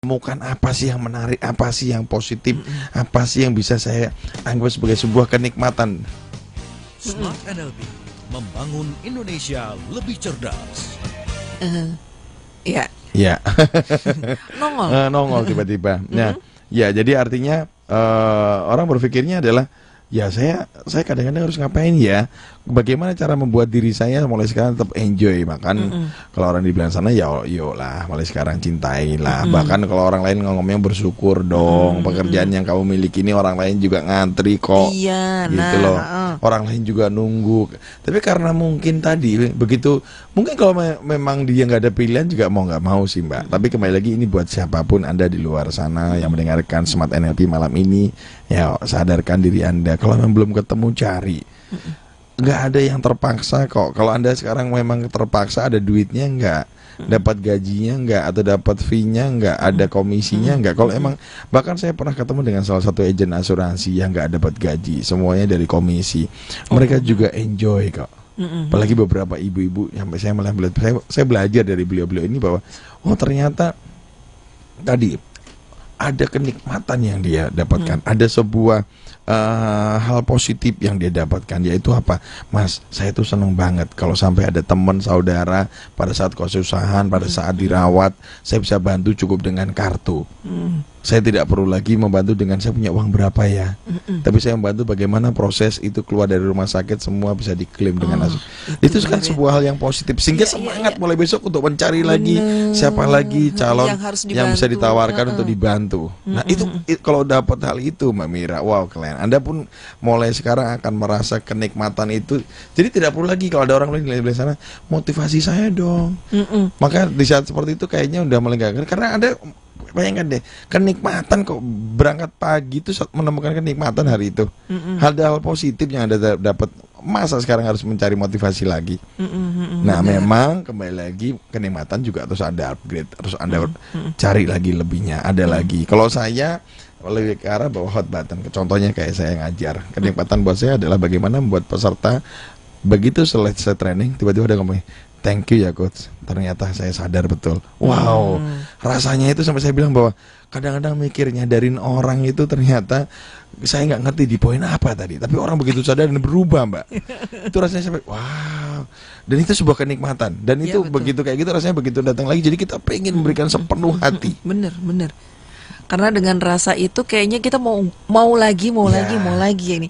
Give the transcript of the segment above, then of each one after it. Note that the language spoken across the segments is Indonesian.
menemukan apa sih yang menarik, apa sih yang positif, apa sih yang bisa saya anggap sebagai sebuah kenikmatan. Smart NLP membangun Indonesia lebih cerdas. Ya. Ya. Nongol. Nongol tiba-tiba. Nah, ya jadi artinya orang berpikirnya adalah ya saya kadang-kadang harus ngapain ya? Bagaimana cara membuat diri saya mulai sekarang tetap enjoy? Bahkan kalau orang di bilang sana ya yuk lah, mulai sekarang cintailah. Bahkan kalau orang lain ngomongnya bersyukur dong. Pekerjaan yang kamu miliki ini orang lain juga ngantri kok. Iya, gitu loh. Orang lain juga nunggu. Tapi karena mungkin tadi begitu, mungkin kalau memang dia nggak ada pilihan juga mau nggak mau sih Mbak. Tapi kembali lagi ini buat siapapun Anda di luar sana yang mendengarkan Smart NLP malam ini, ya sadarkan diri Anda. Kalau memang belum ketemu cari. Nggak ada yang terpaksa kok. Kalau Anda sekarang memang terpaksa, ada duitnya nggak, dapat gajinya nggak, atau dapat fee-nya nggak, ada komisinya nggak. Kalau emang, bahkan saya pernah ketemu dengan salah satu agen asuransi yang nggak dapat gaji, semuanya dari komisi. Mereka juga enjoy kok. Apalagi beberapa ibu-ibu, sampai saya malah saya belajar dari beliau-beliau ini bahwa oh ternyata tadi ada kenikmatan yang dia dapatkan, ada sebuah hal positif yang dia dapatkan, yaitu apa? Mas, saya tuh seneng banget kalau sampai ada teman saudara pada saat kesusahan, pada saat dirawat, saya bisa bantu cukup dengan kartu. Saya tidak perlu lagi membantu dengan saya punya uang berapa ya, tapi saya membantu bagaimana proses itu keluar dari rumah sakit semua bisa diklaim dengan itu kan sebuah hal yang positif, sehingga semangat mulai besok untuk mencari lagi siapa lagi calon yang bisa ditawarkan untuk dibantu. Nah itu kalau dapat hal itu Mbak Mira, wow kalian, Anda pun mulai sekarang akan merasa kenikmatan itu. Jadi tidak perlu lagi kalau ada orang lain di sana motivasi saya dong. Maka di saat seperti itu kayaknya udah melegakan, karena Anda bayangkan deh, kenikmatan kok berangkat pagi itu menemukan kenikmatan hari itu. Hal positif yang Anda dapat, masa sekarang harus mencari motivasi lagi? Nah, memang kembali lagi kenikmatan juga terus Anda upgrade, terus Anda cari lagi lebihnya, ada lagi. Kalau saya lebih ke arah bawa hot button. Contohnya kayak saya ngajar, kenikmatan buat saya adalah bagaimana membuat peserta begitu selesai training tiba-tiba ada ngomong, thank you ya coach, ternyata saya sadar betul. Wow, rasanya itu sampai saya bilang bahwa kadang-kadang mikir nyadarin orang itu ternyata saya nggak ngerti di poin apa tadi, tapi orang begitu sadar dan berubah Mbak. Itu rasanya sampai wow, dan itu sebuah kenikmatan. Dan itu begitu kayak gitu rasanya begitu datang lagi, jadi kita pengen memberikan sepenuh hati. Bener. Karena dengan rasa itu kayaknya kita mau lagi ini.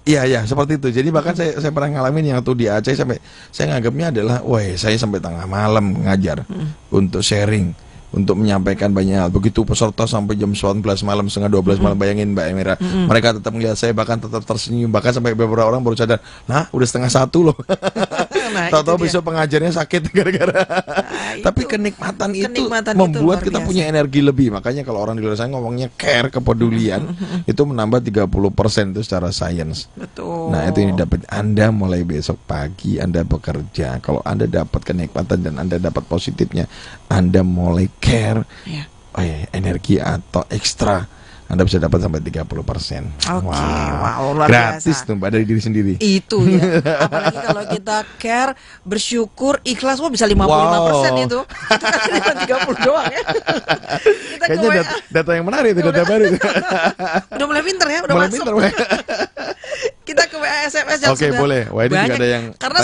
Iya seperti itu. Jadi bahkan saya pernah ngalamin yang tuh di Aceh, sampai saya nganggapnya adalah wah saya sampai tengah malam ngajar untuk sharing, untuk menyampaikan banyak hal. Begitu peserta sampai jam 11 malam, setengah 12 malam, bayangin Mbak Emira, mereka tetap melihat saya, bahkan tetap tersenyum, bahkan sampai beberapa orang baru sadar, nah udah setengah 1 loh. Tahu-tahu besok pengajarnya sakit gara-gara. Tapi kenikmatan itu membuat kita punya energi lebih. Makanya kalau orang di luar sana ngomongnya care, kepedulian, itu menambah 30% itu secara sains. Betul. Nah itu yang dapat Anda mulai besok pagi Anda bekerja. Kalau Anda dapat kenikmatan dan Anda dapat positifnya, Anda mulai care, energi atau ekstra Anda bisa dapat sampai 30%. Wow, luar gratis biasa. tuh Mbak, dari diri sendiri. Itu ya. Apalagi kalau kita care, bersyukur, ikhlas, bisa 55% itu. Itu kan 30 doang ya. Kita kayaknya data yang menarik itu, data baru. Udah mulai pinter ya, udah mulai masuk. pinter, Kita ke WA SMS yang Oke, sudah boleh. Wah, ini juga ada yang karena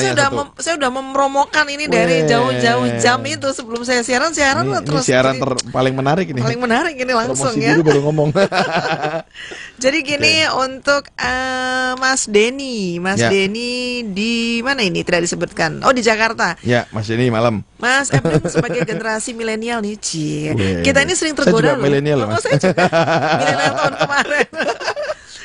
saya udah mempromokan ini dari jauh-jauh jam itu sebelum saya siaran terus. Ini siaran paling menarik ini. Paling menarik ini langsung. Promosi ya. dulu baru ngomong. Jadi gini, untuk Mas Denny di mana ini tidak disebutkan? Oh, di Jakarta. Ya, Mas Denny malam. Mas Ebden sebagai generasi milenial nih, kita ini sering tergoda loh. Saya juga milenial loh, Mas. Saya juga milenial tahun kemarin.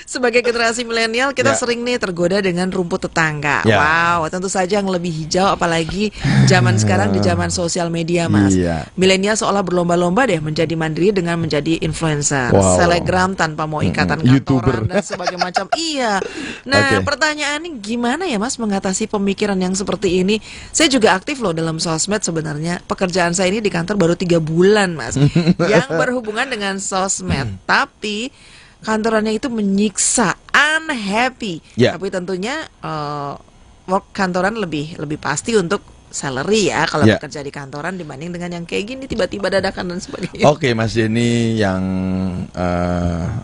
Sebagai generasi milenial kita sering nih tergoda dengan rumput tetangga. Wow, tentu saja yang lebih hijau, apalagi zaman sekarang di zaman sosial media, Mas. Milenial seolah berlomba-lomba deh menjadi mandiri dengan menjadi influencer, selebgram tanpa mau ikatan kantoran dan sebagainya macam. Nah, pertanyaannya gimana ya Mas mengatasi pemikiran yang seperti ini? Saya juga aktif loh dalam sosmed sebenarnya. Pekerjaan saya ini di kantor baru 3 bulan, Mas. Yang berhubungan dengan sosmed, tapi kantorannya itu menyiksa, unhappy. Tapi tentunya work kantoran lebih pasti untuk salary ya kalau Ya. bekerja di kantoran dibanding dengan yang kayak gini tiba-tiba dadakan dan sebagainya. Oke, Mas Denny yang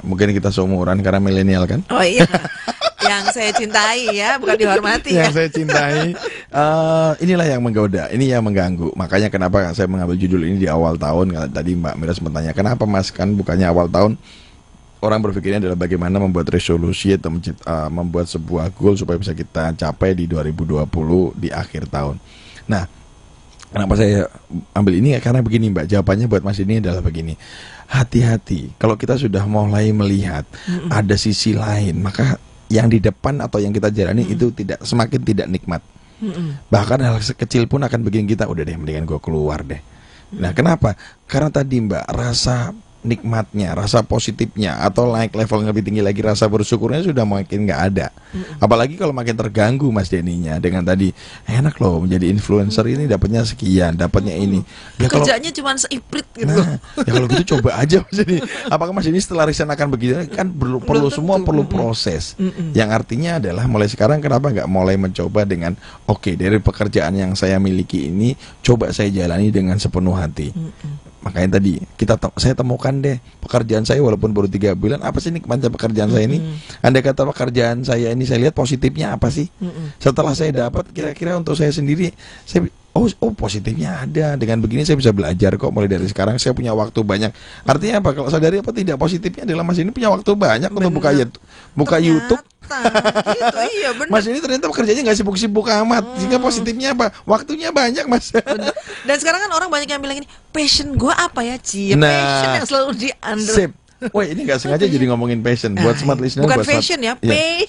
mungkin kita seumuran karena milenial kan? Oh iya, yang saya cintai ya, bukan dihormati ya. Yang saya cintai, inilah yang menggoda, ini yang mengganggu. Makanya kenapa saya mengambil judul ini di awal tahun. Kalau tadi Mbak Mira sempat tanya, kenapa Mas, kan bukannya awal tahun orang berpikirnya adalah bagaimana membuat resolusi atau membuat sebuah goal supaya bisa kita capai di 2020 di akhir tahun. Nah, kenapa saya ambil ini? Karena begini Mbak, jawabannya buat Mas ini adalah begini. Hati-hati, kalau kita sudah mulai melihat ada sisi lain, maka yang di depan atau yang kita jalani itu semakin tidak nikmat. Bahkan hal sekecil pun akan bikin kita, udah deh mendingan gue keluar deh. Nah kenapa? Karena tadi Mbak, rasa nikmatnya, rasa positifnya, atau naik level lebih tinggi lagi, rasa bersyukurnya sudah makin nggak ada. Apalagi kalau makin terganggu Mas Denny-nya dengan tadi, enak loh menjadi influencer ini dapatnya sekian, dapatnya ini. Ya kalau Kerjanya cuma seiprit gitu. Nah, ya kalau gitu coba aja Mas Denny. Apakah Mas Denny setelah resign akan begitu? Kan perlu semua perlu proses. Yang artinya adalah mulai sekarang kenapa nggak mulai mencoba dengan oke, dari pekerjaan yang saya miliki ini coba saya jalani dengan sepenuh hati. Makanya tadi saya temukan deh pekerjaan saya walaupun baru 3 bulan, apa sih nikmatnya pekerjaan saya ini? Andai kata pekerjaan saya ini saya lihat positifnya apa sih? Setelah saya dapat kira-kira untuk saya sendiri, saya positifnya ada. Dengan begini saya bisa belajar kok mulai dari sekarang. Saya punya waktu banyak. Artinya apa? Kalau sadari apa tidak, positifnya adalah Mas ini punya waktu banyak untuk buka YouTube. Gitu, iya benar. Mas ini ternyata pekerjaannya nggak sibuk-sibuk amat. Sehingga positifnya apa? Waktunya banyak Mas. Dan sekarang kan orang banyak yang bilang ini, passion gue apa ya Ci? Nah, Passion yang selalu di-under. Sip. Woi, ini nggak sengaja jadi ngomongin passion. Buat smart listener, bukan buat fashion ya,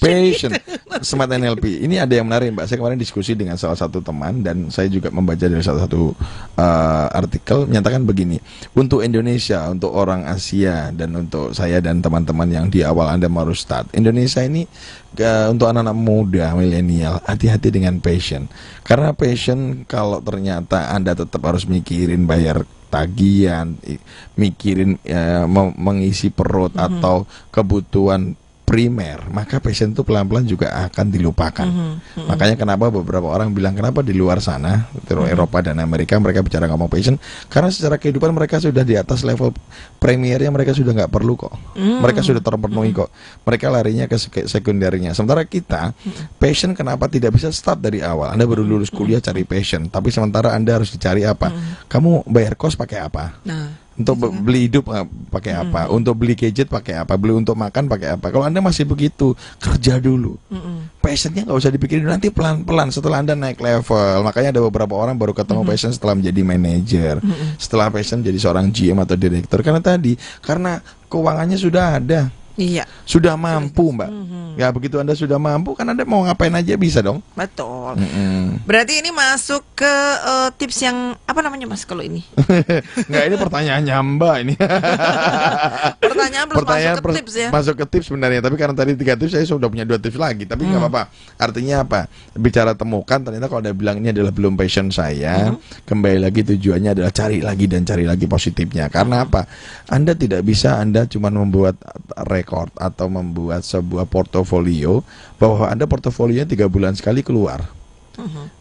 passion. Smart NLP. Ini ada yang menarik Mbak. Saya kemarin diskusi dengan salah satu teman dan saya juga membaca dari salah satu artikel menyatakan begini. Untuk Indonesia, untuk orang Asia dan untuk saya dan teman-teman yang di awal Anda mau start, Indonesia ini untuk anak-anak muda milenial, hati-hati dengan passion. Karena passion kalau ternyata Anda tetap harus mikirin bayar tagihan, mikirin mengisi perut atau kebutuhan primer, maka passion itu pelan-pelan juga akan dilupakan. Makanya kenapa beberapa orang bilang kenapa di luar sana, Eropa dan Amerika mereka bicara ngomong passion, karena secara kehidupan mereka sudah di atas level premiernya, mereka sudah nggak perlu kok. Mereka sudah terpenuhi kok. Mereka larinya ke sekundernya. Sementara kita, passion kenapa tidak bisa start dari awal? Anda baru lulus kuliah cari passion, tapi sementara Anda harus dicari apa? Kamu bayar kos pakai apa? Untuk beli hidup pakai apa? Untuk beli gadget pakai apa? Beli untuk makan pakai apa? Kalau Anda masih begitu, kerja dulu. Passionnya nggak usah dipikirin, nanti pelan-pelan setelah Anda naik level. Makanya ada beberapa orang baru ketemu passion setelah menjadi manajer, setelah passion jadi seorang GM atau direktur. Karena keuangannya sudah ada. Iya. Sudah mampu Mbak. Ya begitu Anda sudah mampu, kan Anda mau ngapain aja bisa dong. Betul. Berarti ini masuk ke tips yang apa namanya Mas kalau ini? Nggak, ini pertanyaannya Mbak ini. Pertanyaan plus masuk ke tips ya. Masuk ke tips sebenarnya, tapi karena tadi 3 tips saya sudah punya 2 tips lagi, tapi nggak apa-apa. Artinya apa? Bicara temukan, ternyata kalau Anda bilang ini adalah belum passion saya, kembali lagi tujuannya adalah cari lagi dan cari lagi positifnya. Karena apa? Anda tidak bisa cuma membuat record atau membuat sebuah portofolio bahwa Anda portofolionya 3 bulan sekali keluar.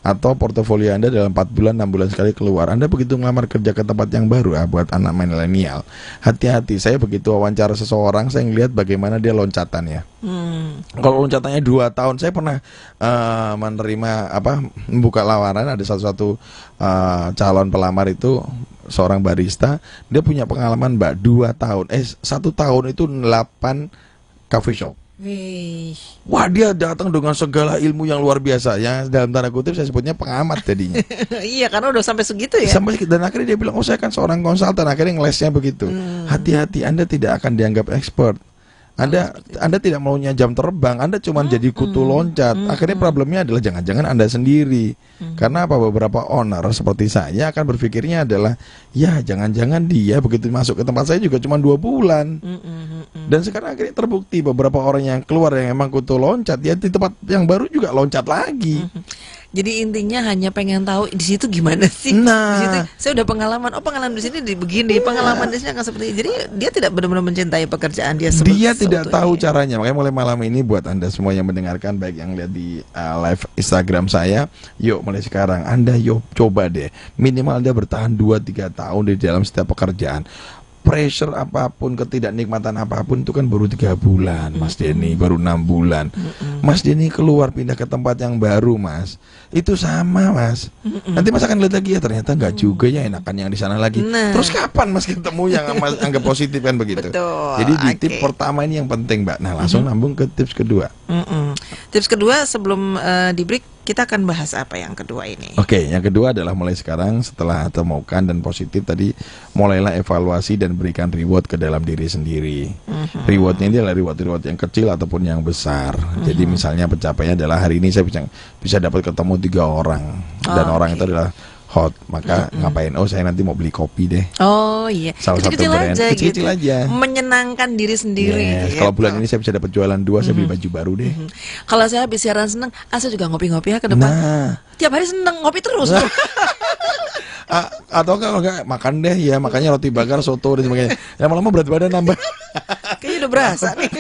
Atau portofolio Anda dalam 4 bulan, 6 bulan sekali keluar. Anda begitu ngelamar kerja ke tempat yang baru buat anak milenial, hati-hati. Saya begitu wawancara seseorang, saya ngelihat bagaimana dia loncatannya. Kalau loncatannya 2 tahun, saya pernah menerima membuka lamaran, ada satu calon pelamar itu seorang barista, dia punya pengalaman Mbak 2 tahun, 1 tahun itu 8 coffee shop. Wah, dia datang dengan segala ilmu yang luar biasa, yang dalam tanda kutip saya sebutnya pengamat jadinya. Iya, karena udah sampai segitu ya. Dan akhirnya dia bilang, saya kan seorang konsultan. Akhirnya ngelesnya begitu. Hati-hati, Anda tidak akan dianggap expert. Anda tidak maunya jam terbang, Anda cuma jadi kutu loncat. Akhirnya problemnya adalah jangan-jangan Anda sendiri. Karena apa? Beberapa owner seperti saya akan berpikirnya adalah, ya jangan-jangan dia begitu masuk ke tempat saya juga cuma 2 bulan. Dan sekarang akhirnya terbukti beberapa orang yang keluar yang emang kutu loncat, ya di tempat yang baru juga loncat lagi. Jadi intinya hanya pengen tahu di situ gimana sih. Nah. Di situ saya udah pengalaman. Oh, pengalaman di sini begini, pengalaman di sini akan seperti ini. Jadi dia tidak benar-benar mencintai pekerjaan dia. Dia tidak tahu caranya. Makanya mulai malam ini buat Anda semua yang mendengarkan, baik yang lihat di live Instagram saya, yuk mulai sekarang Anda yuk coba deh. Minimal Anda bertahan 2-3 tahun di dalam setiap pekerjaan. Pressure apapun, ketidaknikmatan apapun itu kan baru 3 bulan, Mas Denny, baru 6 bulan. Mas Denny keluar pindah ke tempat yang baru, Mas. Itu sama, Mas. Nanti Mas akan lihat lagi ya, ternyata nggak juga ya, enakan yang di sana lagi. Terus kapan Mas ketemu yang Mas anggap positif kan begitu? Betul. Jadi di tips pertama ini yang penting, Mbak. Nah, langsung nambung ke tips kedua. Tips kedua sebelum di break kita akan bahas apa yang kedua ini. Oke, yang kedua adalah mulai sekarang setelah temukan dan positif tadi, mulailah evaluasi dan berikan reward ke dalam diri sendiri. Rewardnya ini adalah reward yang kecil ataupun yang besar. Jadi misalnya pencapaiannya adalah hari ini saya bisa dapat ketemu 3 orang dan orang itu adalah hot, maka ngapain? Oh, saya nanti mau beli kopi deh. Oh iya, kecil-kecil aja, kecil-kecil aja, menyenangkan diri sendiri. Yes. Kalau bulan ini saya bisa dapat jualan 2, saya beli baju baru deh. Kalau saya habis siaran seneng, saya juga ngopi-ngopi ya ke depan. Tiap hari seneng ngopi terus. Atau kalau enggak makan deh ya, makanya roti bakar, soto dan sebagainya. Lama-lama berat badan nambah. Kayaknya udah berasa nih.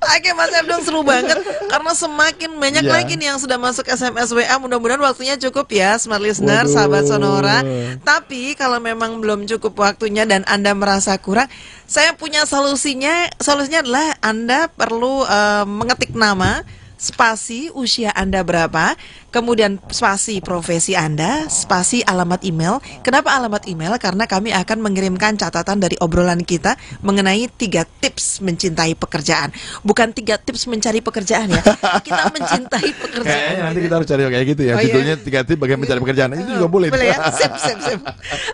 Oke Mas Ebdong, seru banget karena semakin banyak lagi nih yang sudah masuk SMS WA. Mudah-mudahan waktunya cukup ya Smart Listener, sahabat Sonora. Tapi kalau memang belum cukup waktunya dan Anda merasa kurang, saya punya solusinya. Solusinya adalah Anda perlu mengetik nama, spasi usia Anda berapa, kemudian spasi profesi Anda, spasi alamat email. Kenapa alamat email? Karena kami akan mengirimkan catatan dari obrolan kita mengenai 3 tips mencintai pekerjaan. Bukan 3 tips mencari pekerjaan ya, kita mencintai pekerjaan. Kayaknya nanti kita harus cari kayak gitu ya. Judulnya 3 tips bagaimana mencari pekerjaan. Itu juga boleh. Boleh ya, sip.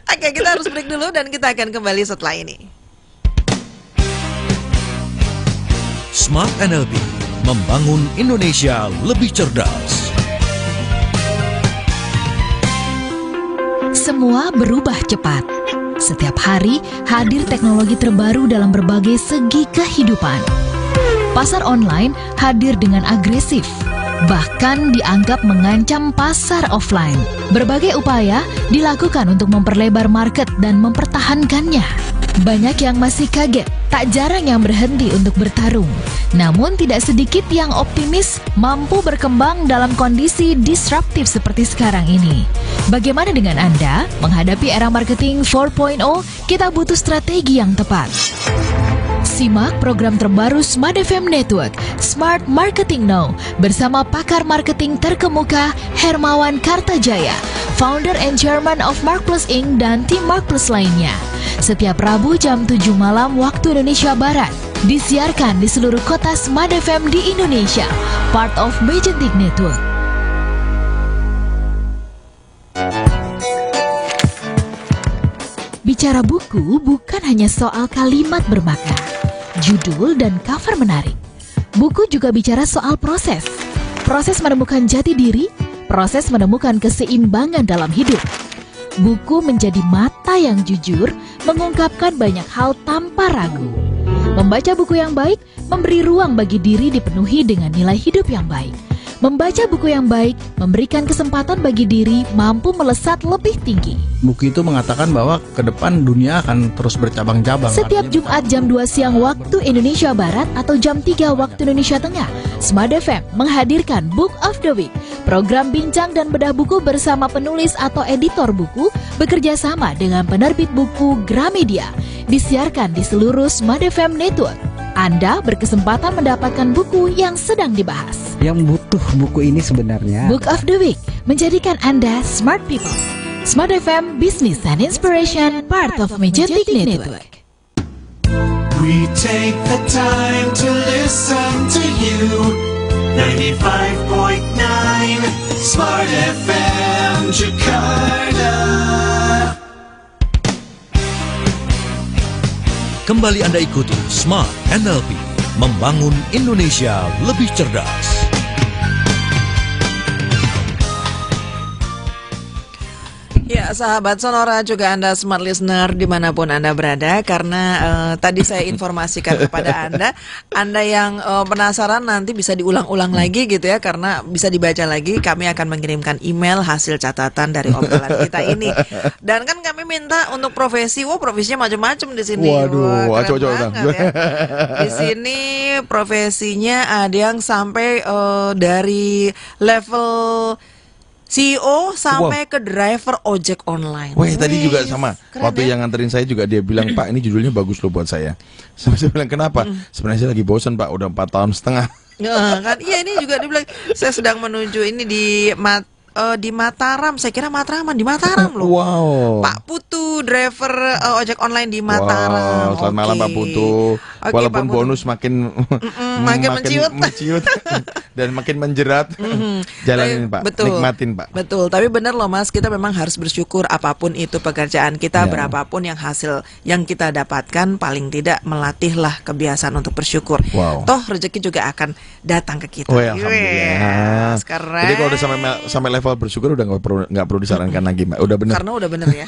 Oke, kita harus break dulu dan kita akan kembali setelah ini. Smart NLB, membangun Indonesia lebih cerdas. Semua berubah cepat. Setiap hari hadir teknologi terbaru dalam berbagai segi kehidupan. Pasar online hadir dengan agresif, bahkan dianggap mengancam pasar offline. Berbagai upaya dilakukan untuk memperlebar market dan mempertahankannya. Banyak yang masih kaget, tak jarang yang berhenti untuk bertarung. Namun tidak sedikit yang optimis mampu berkembang dalam kondisi disruptif seperti sekarang ini. Bagaimana dengan Anda? Menghadapi era marketing 4.0, kita butuh strategi yang tepat. Simak program terbaru Smart FM Network, Smart Marketing Now, bersama pakar marketing terkemuka Hermawan Kartajaya, founder and chairman of Markplus Inc. dan tim Markplus lainnya. Setiap Rabu jam 7 malam waktu Indonesia Barat. Disiarkan di seluruh kota Smart FM di Indonesia, part of Magentic Network. Bicara buku bukan hanya soal kalimat bermakna, judul dan cover menarik. Buku juga bicara soal proses. Proses menemukan jati diri, proses menemukan keseimbangan dalam hidup. Buku menjadi mata yang jujur, mengungkapkan banyak hal tanpa ragu. Membaca buku yang baik, memberi ruang bagi diri dipenuhi dengan nilai hidup yang baik. Membaca buku yang baik, memberikan kesempatan bagi diri mampu melesat lebih tinggi. Buku itu mengatakan bahwa ke depan dunia akan terus bercabang-cabang. Setiap Jumat jam 2 siang waktu Indonesia Barat atau jam 3 waktu Indonesia Tengah, Smart FM menghadirkan Book of the Week. Program bincang dan bedah buku bersama penulis atau editor buku bekerja sama dengan penerbit buku Gramedia. Disiarkan di seluruh Smart FM Network. Anda berkesempatan mendapatkan buku yang sedang dibahas. Yang butuh buku ini sebenarnya Book of the Week menjadikan Anda smart people. Smart FM, Business and Inspiration, part of Magentic Network. We take the time to listen to you. 95.9 Smart FM Jakarta. Kembali Anda ikuti Smart NLB, membangun Indonesia lebih cerdas. Ya, Ya, sahabat Sonora juga Anda smart listener dimanapun Anda berada, karena tadi saya informasikan kepada Anda yang penasaran nanti bisa diulang-ulang lagi gitu ya, karena bisa dibaca lagi. Kami akan mengirimkan email hasil catatan dari obrolan kita ini. Dan kan kami minta untuk profesi, profesinya macam-macam di sini. Waduh, keren coba. banget ya. Di sini profesinya ada yang sampai dari level CEO sampai ke driver ojek online. Wah, tadi juga sama. Waktu ya? yang nganterin saya juga dia bilang, Pak, ini judulnya bagus loh buat saya. Saya bilang, kenapa? Sebenarnya saya lagi bosan, Pak, udah 4 tahun setengah. Kan iya, ini juga dibilang saya sedang menuju ini di Mataram. Saya kira Matraman, di Mataram loh. Wow. Pak Putu, driver ojek online di Mataram. Wow, selamat malam Pak Putu. Walaupun Pak Putu. bonus makin menciut dan makin menjerat. Jalanin Pak, betul, nikmatin Pak. Betul, tapi benar loh Mas, kita memang harus bersyukur apapun itu pekerjaan kita, Ya. berapapun yang hasil yang kita dapatkan, paling tidak melatihlah kebiasaan untuk bersyukur. Wow. Toh rezeki juga akan datang ke kita. Oh ya, alhamdulillah. Keren. Jadi kalau udah sampai level bersyukur udah nggak perlu disarankan lagi Mbak. Udah benar. Karena udah bener ya.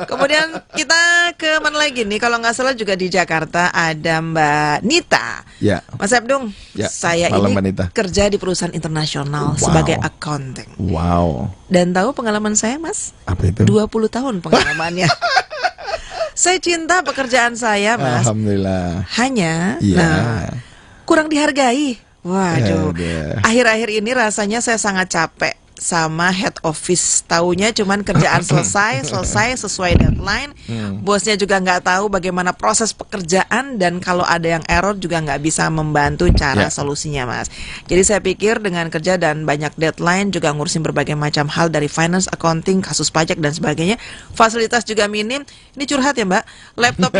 Kemudian kita ke mana lagi nih? Kalau nggak salah juga di Jakarta ada Mbak Nita. Ya. Mas Abdung, Ya, saya malam, ini Mbak Nita. kerja di perusahaan internasional Wow. sebagai accounting. Wow. Dan tahu pengalaman saya, Mas? Apa itu? 20 tahun pengalamannya. Saya cinta pekerjaan saya, Mas. Alhamdulillah. Hanya, Iya. kurang dihargai. Waduh. Aduh. Akhir-akhir ini rasanya saya sangat capek sama head office. Taunya cuman kerjaan selesai sesuai deadline. Bosnya juga nggak tahu bagaimana proses pekerjaan, dan kalau ada yang error juga nggak bisa membantu cara Ya. solusinya, Mas. Jadi saya pikir dengan kerja dan banyak deadline, juga ngurusin berbagai macam hal dari finance, accounting, kasus pajak dan sebagainya, fasilitas juga minim. Ini curhat ya Mbak, laptop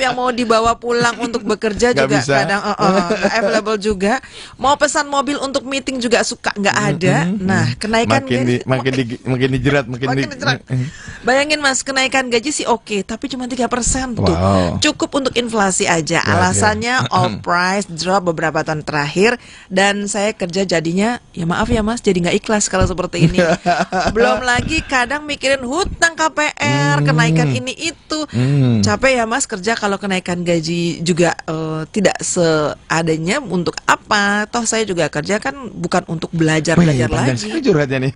yang mau dibawa pulang untuk bekerja Nggak juga bisa. kadang nggak available juga. Mau pesan mobil untuk meeting juga suka nggak ada. Nah, kenaikan makin dijerat, makin dijerat. Bayangin Mas, kenaikan gaji sih oke, tapi cuma 3% tuh. Wow. Cukup untuk inflasi aja. Wajar. Alasannya all price drop beberapa tahun terakhir, dan saya kerja jadinya, ya maaf ya Mas, jadi nggak ikhlas kalau seperti ini. Belum lagi kadang mikirin hutang KPR, kenaikan ini itu. Capek ya Mas kerja kalau kenaikan gaji juga tidak seadanya. Untuk apa? Toh saya juga kerja kan bukan untuk belajar panjang lagi. sekali curhatnya nih.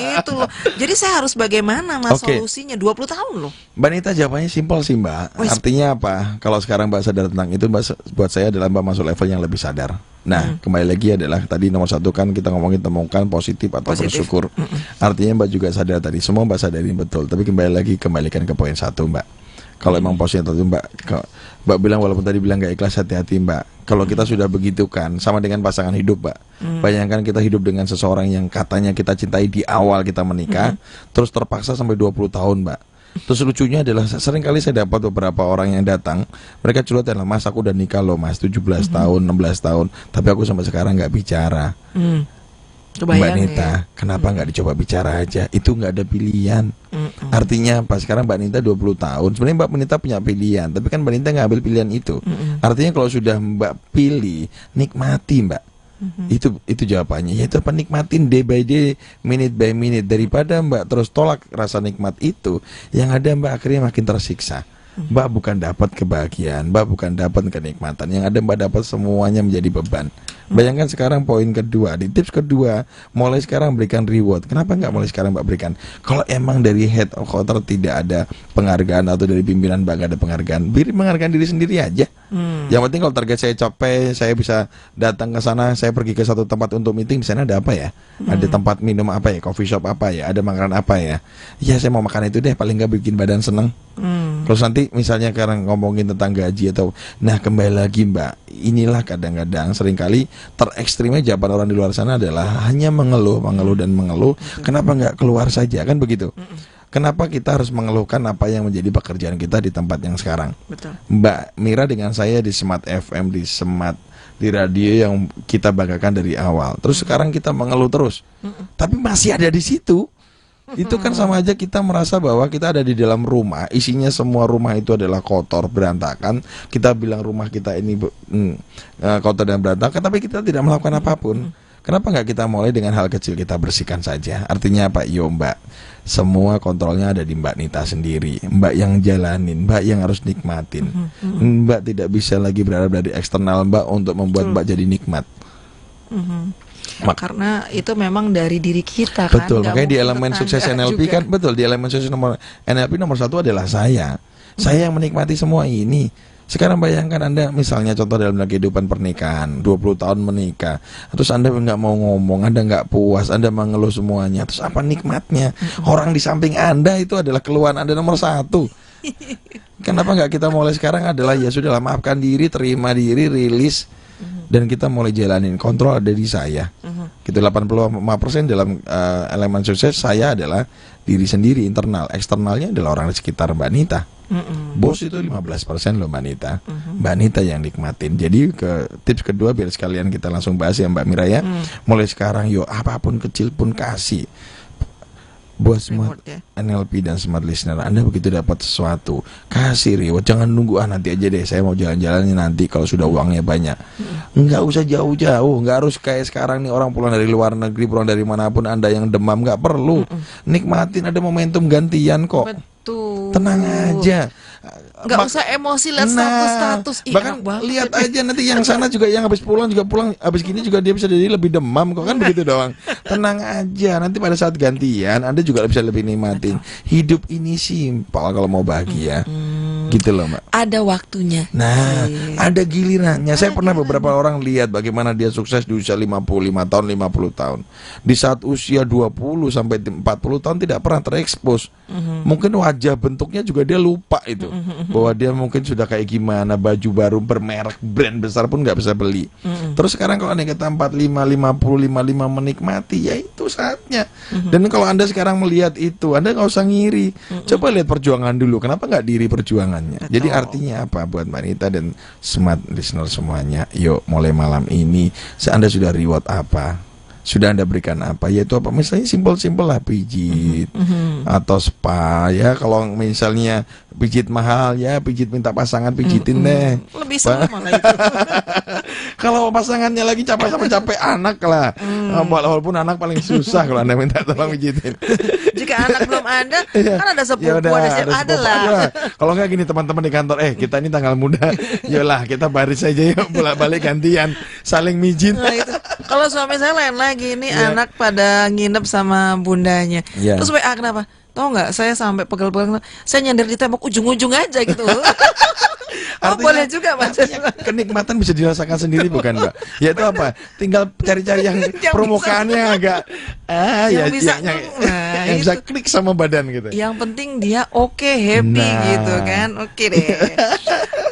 Gitu loh. Jadi saya harus bagaimana Mas Oke. solusinya? 20 tahun loh. Mbak Nita, jawabannya simpel sih Mbak. Wes. Artinya apa? Kalau sekarang Mbak sadar tentang itu, Mbak, buat saya adalah Mbak masuk level yang lebih sadar. Nah, kembali lagi adalah tadi nomor 1 kan kita ngomongin temukan positif atau Positif. bersyukur. Artinya Mbak juga sadar tadi, semua Mbak sadarin betul. Tapi kembalikan ke poin 1 Mbak. Kalau emang positif itu Mbak bilang, walaupun tadi bilang gak ikhlas, hati-hati Mbak. Kalau kita sudah begitu kan, sama dengan pasangan hidup Mbak. Bayangkan kita hidup dengan seseorang yang katanya kita cintai di awal kita menikah, terus terpaksa sampai 20 tahun Mbak. Terus lucunya adalah sering kali saya dapat beberapa orang yang datang, mereka curhat adalah, Mas aku udah nikah loh Mas, 17 tahun, 16 tahun, tapi aku sampai sekarang gak bicara. Kebayang Mbak Nita, ya. kenapa nggak dicoba bicara aja? Itu nggak ada pilihan. Artinya pas sekarang Mbak Nita 20 tahun, sebenarnya Mbak Nita punya pilihan, tapi kan Mbak Nita nggak ambil pilihan itu. Artinya kalau sudah Mbak pilih, nikmati Mbak. Itu jawabannya. Yaitu apa? Nikmatin day by day, minute by minute. Daripada Mbak terus tolak rasa nikmat itu, yang ada Mbak akhirnya makin tersiksa. Mbak bukan dapat kebahagiaan, Mbak bukan dapat kenikmatan. Yang ada Mbak dapat semuanya menjadi beban. Bayangkan sekarang poin kedua, di tips kedua, mulai sekarang berikan reward. Kenapa nggak mulai sekarang Mbak berikan? Kalau emang dari head of quarter tidak ada penghargaan, atau dari pimpinan Mbak nggak ada penghargaan, menghargaan diri sendiri aja. Yang penting kalau target saya capai, saya bisa datang ke sana, saya pergi ke satu tempat untuk meeting, di sana ada apa ya? Ada tempat minum apa ya? Coffee shop apa ya? Ada makanan apa ya? Ya saya mau makan itu deh, paling nggak bikin badan seneng. Terus nanti misalnya sekarang ngomongin tentang gaji atau, nah kembali lagi Mbak, inilah kadang-kadang seringkali terekstrimnya jawaban orang di luar sana adalah hanya mengeluh dan mengeluh. Kenapa nggak keluar saja, kan begitu? Kenapa kita harus mengeluhkan apa yang menjadi pekerjaan kita di tempat yang sekarang? Betul. Mbak Mira dengan saya di Smart FM, di radio yang kita banggakan dari awal. Terus sekarang kita mengeluh terus, tapi masih ada di situ. Itu kan sama aja kita merasa bahwa kita ada di dalam rumah, isinya semua rumah itu adalah kotor, berantakan. Kita bilang rumah kita ini kotor dan berantakan, tapi kita tidak melakukan apapun. Kenapa nggak kita mulai dengan hal kecil, kita bersihkan saja. Artinya apa? Yo Mbak, semua kontrolnya ada di Mbak Nita sendiri. Mbak yang jalanin, Mbak yang harus nikmatin. Mbak tidak bisa lagi berharap dari eksternal Mbak untuk membuat Mbak jadi nikmat. Karena itu memang dari diri kita kan. Betul, Nggak makanya di mungkin elemen sukses tetangga NLP juga. kan, betul, di elemen sukses NLP nomor 1 adalah saya. Saya yang menikmati semua ini. Sekarang bayangkan Anda misalnya contoh dalam kehidupan pernikahan, 20 tahun menikah, terus Anda nggak mau ngomong, Anda nggak puas, Anda mengeluh semuanya, terus apa nikmatnya? Orang di samping Anda itu adalah keluhan Anda nomor 1. Kenapa nggak kita mulai sekarang adalah ya sudahlah, maafkan diri, terima diri, rilis, dan kita mulai jalanin. Kontrol ada di saya. Gitu 85% dalam elemen sukses saya adalah diri sendiri, internal. Eksternalnya adalah orang di sekitar Mbak Nita. Bos itu 15% loh Mbak Nita. Mbak Nita yang nikmatin. Jadi tips kedua biar sekalian kita langsung bahas ya Mbak Mira ya. Mulai sekarang yuk, apapun kecil pun kasih. Buat Smart NLP dan Smart Listener, Anda begitu dapat sesuatu, kasih reward. Jangan nunggu nanti aja deh, saya mau jalan-jalannya nanti kalau sudah uangnya banyak. Nggak usah jauh-jauh, nggak harus kayak sekarang nih orang pulang dari luar negeri, pulang dari manapun, Anda yang demam, nggak perlu. Nikmatin, ada momentum gantian kok. Betul. Tenang aja. Nggak usah emosi lihat status-status. Ih, bahkan enak banget lihat ini. aja nanti yang sana juga yang habis pulang habis gini juga dia bisa jadi lebih demam kok, kan begitu doang. Tenang aja, nanti pada saat gantian Anda juga bisa lebih nikmatin. Hidup ini simpel kalau mau bahagia. Gitu loh Mbak. Ada waktunya. Nah, ada gilirannya. Saya pernah beberapa orang lihat bagaimana dia sukses di usia 55 tahun, 50 tahun. Di saat usia 20 sampai 40 tahun tidak pernah terekspos. Mungkin wajah bentuknya juga dia lupa itu. Bahwa dia mungkin sudah kayak gimana, baju baru bermerek brand besar pun nggak bisa beli. Terus sekarang kalau Anda kata 45, 50, 55 menikmati, ya itu saatnya. Dan kalau Anda sekarang melihat itu, Anda nggak usah ngiri. Coba lihat perjuangan dulu. Kenapa nggak diri perjuangannya? Jadi artinya apa buat Mbak Nita dan Smart Listener semuanya? Yuk mulai malam ini, Anda sudah reward apa? Sudah Anda berikan apa? Yaitu apa? Misalnya simpel-simpel lah, pijit atau spa ya. Kalau misalnya pijit mahal ya, pijit minta pasangan pijitin deh. Lebih senang malah itu. Kalau pasangannya lagi capek anak lah. Walaupun anak paling susah kalau Anda minta tolong pijitin. Jika anak belum ada, kan ada sepupu, Yaudah, ada siapa, ada sepupu lah. aja. Kalau nggak gini teman-teman di kantor, kita ini tanggal muda, yolah kita baris aja yuk, bolak-balik gantian, saling mijit. Nah, itu. Kalau suami saya lain lagi, ini anak pada nginep sama bundanya. Terus WA kenapa? Tahu nggak? Saya sampai pegel-pegel, saya nyender di tembok ujung-ujung aja gitu. Boleh juga Mas. Kenikmatan bisa dirasakan sendiri bukan Mbak? Yaitu apa? Tinggal cari-cari yang permukaannya agak yang bisa klik sama badan gitu. Yang penting dia happy gitu kan. Oke deh.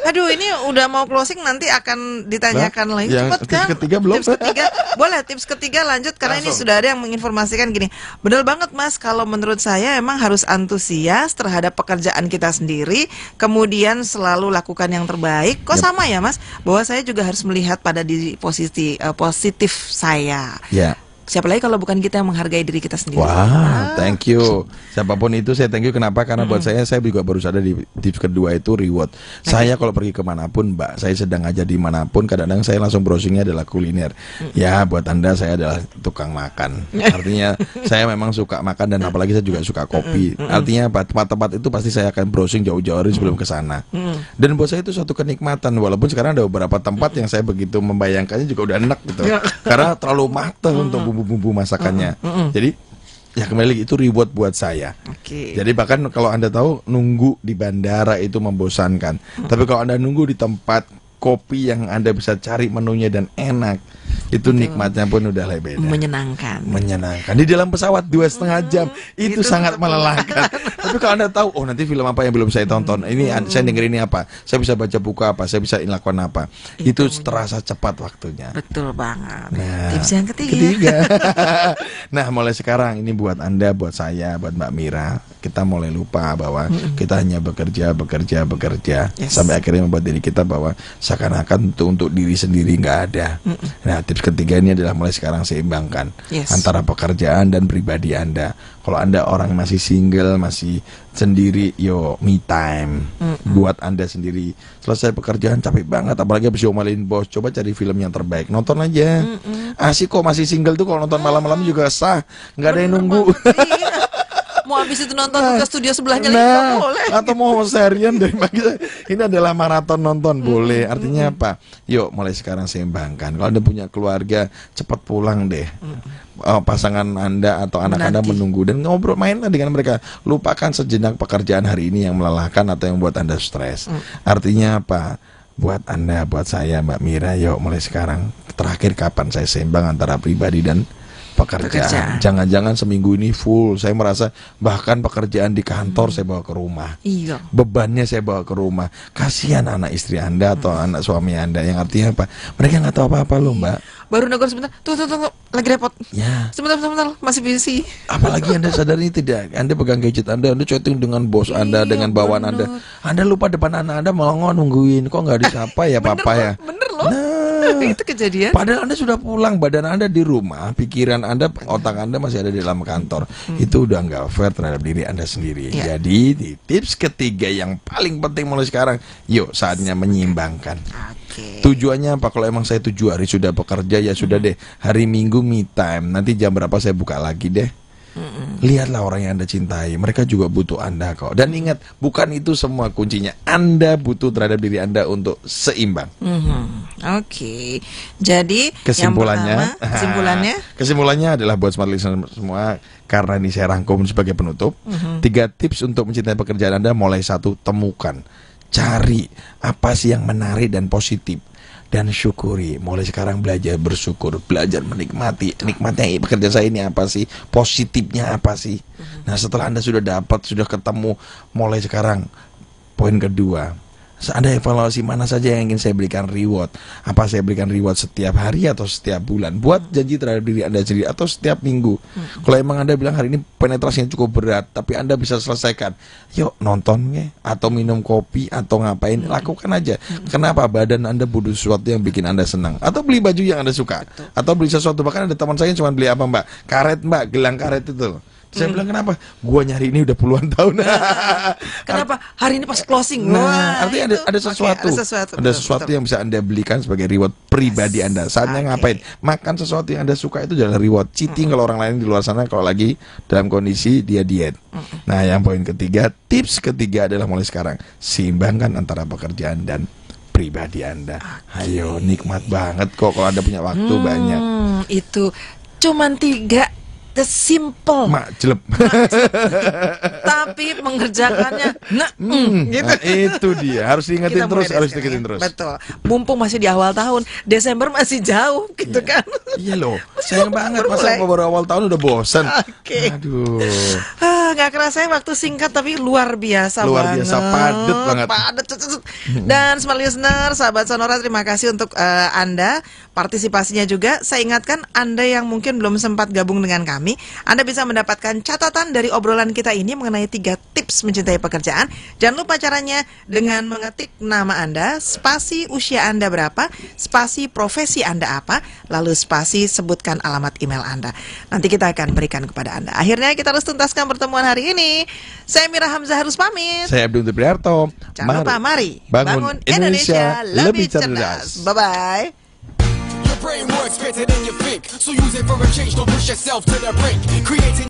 Aduh, ini udah mau closing, nanti akan ditanyakan lagi. Cepet kan? Tips ketiga belum? Tips ketiga. Boleh, tips ketiga lanjut karena ini sudah ada yang menginformasikan gini. Benar banget Mas, kalau menurut saya emang harus antusias terhadap pekerjaan kita sendiri, kemudian selalu lakukan yang terbaik. Kok sama ya Mas? Bahwa saya juga harus melihat pada diri positif saya. Ya. Siapa lagi kalau bukan kita yang menghargai diri kita sendiri. Wow, thank you. Siapapun itu saya thank you. Kenapa? Karena buat saya juga baru sadar di tips kedua itu reward. Saya kalau pergi kemanapun Mbak, saya sedang aja dimanapun, kadang-kadang saya langsung browsingnya adalah kuliner. Ya buat Anda saya adalah tukang makan. Artinya saya memang suka makan dan apalagi saya juga suka kopi. Artinya apa? Tempat-tempat itu pasti saya akan browsing jauh-jauh hari sebelum ke sana. Dan buat saya itu suatu kenikmatan. Walaupun sekarang ada beberapa tempat yang saya begitu membayangkannya juga udah enak gitu. Karena terlalu matang untuk bumbu masakannya. Jadi ya kembali lagi itu reward buat saya. Jadi bahkan kalau Anda tahu nunggu di bandara itu membosankan. Tapi kalau Anda nunggu di tempat kopi yang Anda bisa cari menunya dan enak, itu nikmatnya pun udah lebih beda. Menyenangkan. Di dalam pesawat 2,5 jam itu sangat melelahkan. Tapi kalau Anda tahu, nanti film apa yang belum saya tonton, ini saya denger ini apa, saya bisa baca buku apa, saya bisa lakukan apa, itu terasa cepat waktunya. Betul banget. Nah, tips yang ketiga. Nah, mulai sekarang ini buat Anda, buat saya, buat Mbak Mira, kita mulai lupa bahwa kita hanya bekerja sampai akhirnya membuat diri kita bahwa seakan-akan untuk diri sendiri nggak ada. Nah, tips ketiga ini adalah mulai sekarang seimbangkan antara pekerjaan dan pribadi Anda. Kalau Anda orang masih single, masih sendiri, yo me time. buat Anda sendiri. Selesai pekerjaan capek banget, apalagi habis diomelin bos, coba cari film yang terbaik, nonton aja. Asik kok, masih single tuh kalau nonton malam-malam juga sah, nggak ada yang nunggu. Iya. Mau habis itu nonton ke studio sebelahnya lagi nggak boleh. Atau mau serian dari pagi. Ini adalah maraton nonton boleh. Artinya apa? Yuk mulai sekarang seimbangkan. Kalau Anda punya keluarga, cepat pulang deh. Pasangan Anda atau anak Anda menunggu, dan ngobrol, mainlah dengan mereka. Lupakan sejenak pekerjaan hari ini yang melelahkan atau yang buat Anda stres. Artinya apa? Buat Anda, buat saya, Mbak Mira, yuk mulai sekarang. Terakhir kapan saya seimbang antara pribadi dan pekerjaan. Jangan-jangan seminggu ini full. Saya merasa bahkan pekerjaan di kantor saya bawa ke rumah. Iya. Bebannya saya bawa ke rumah. Kasihan anak istri Anda atau anak suami Anda, yang artinya apa? Mereka nggak tahu apa-apa loh, Mbak. Baru negur sebentar. Tuh, lagi repot. Ya. Sebentar, masih busy. Apalagi Anda sadari tidak? Anda pegang gadget Anda chatting dengan bos Anda, dengan bawahan Anda. Anda lupa depan anak Anda melongo nungguin. Kok nggak disapa ya papa ya? Bener loh. Itu kejadian. Padahal Anda sudah pulang, badan Anda di rumah, pikiran Anda, otak Anda masih ada di dalam kantor. Itu udah nggak fair terhadap diri Anda sendiri. Jadi di tips ketiga yang paling penting mulai sekarang, yuk saatnya menyimbangkan. Tujuannya apa? Kalau emang saya 7 hari sudah bekerja, ya sudah deh, hari Minggu me time. Nanti jam berapa saya buka lagi deh. Lihatlah orang yang Anda cintai, mereka juga butuh Anda kok. Dan ingat, bukan itu semua kuncinya. Anda butuh terhadap diri Anda untuk seimbang. Oke. Jadi kesimpulannya, yang pertama, kesimpulannya adalah buat smart listener semua, karena ini saya rangkum sebagai penutup. 3 tips untuk mencintai pekerjaan Anda. Mulai 1, temukan, cari apa sih yang menarik dan positif, dan syukuri. Mulai sekarang belajar bersyukur, belajar menikmati. Nikmatnya pekerjaan saya ini apa sih? Positifnya apa sih? Nah, setelah Anda sudah dapat, sudah ketemu, mulai sekarang poin kedua, Anda evaluasi mana saja yang ingin saya berikan reward. Apa saya berikan reward setiap hari atau setiap bulan? Buat janji terhadap diri Anda sendiri, atau setiap minggu. Kalau emang Anda bilang hari ini penetrasinya cukup berat, tapi Anda bisa selesaikan, yuk nonton ya, atau minum kopi, atau ngapain, lakukan aja. Kenapa? Badan Anda butuh sesuatu yang bikin Anda senang. Atau beli baju yang Anda suka. Atau beli sesuatu. Bahkan ada teman saya yang cuma beli apa, Mbak? Karet, Mbak, gelang karet itu. Saya bilang, kenapa? Gua nyari ini udah puluhan tahun. Kenapa? Hari ini pas closing. Nah, artinya ada sesuatu. Ada sesuatu yang bisa Anda belikan sebagai reward pribadi Anda. Saatnya ngapain? Makan sesuatu yang Anda suka, itu adalah reward. Cheating kalau orang lain di luar sana kalau lagi dalam kondisi dia diet. Nah, yang poin ketiga, tips ketiga adalah mulai sekarang seimbangkan antara pekerjaan dan pribadi Anda. Ayo, nikmat banget kok kalau Anda punya waktu banyak. Itu cuman 3. The simple, jelep. Tapi mengerjakannya gitu. Nah, itu dia, harus diingetin terus, harus diingetin terus. Betul. Mumpung masih di awal tahun, Desember masih jauh gitu kan. Iya loh, sayang banget masa baru awal tahun udah bosan. Aduh. Gak kerasa waktu singkat tapi luar biasa banget. Padat banget. Dan smart listener, sahabat Sonora, terima kasih untuk Anda partisipasinya juga. Saya ingatkan Anda yang mungkin belum sempat gabung dengan kami, Anda bisa mendapatkan catatan dari obrolan kita ini mengenai 3 tips mencintai pekerjaan. Jangan lupa caranya dengan mengetik nama Anda, spasi usia Anda berapa, spasi profesi Anda apa, lalu spasi sebutkan alamat email Anda. Nanti kita akan berikan kepada Anda. Akhirnya kita harus tuntaskan pertemuan hari ini. Saya Mira Hamzah harus pamit. Saya Abdul Priharto. Jangan lupa, mari bangun Indonesia lebih cerdas. Bye-bye. Brain works better than you think, so use it for a change. Don't push yourself to the brink. Creating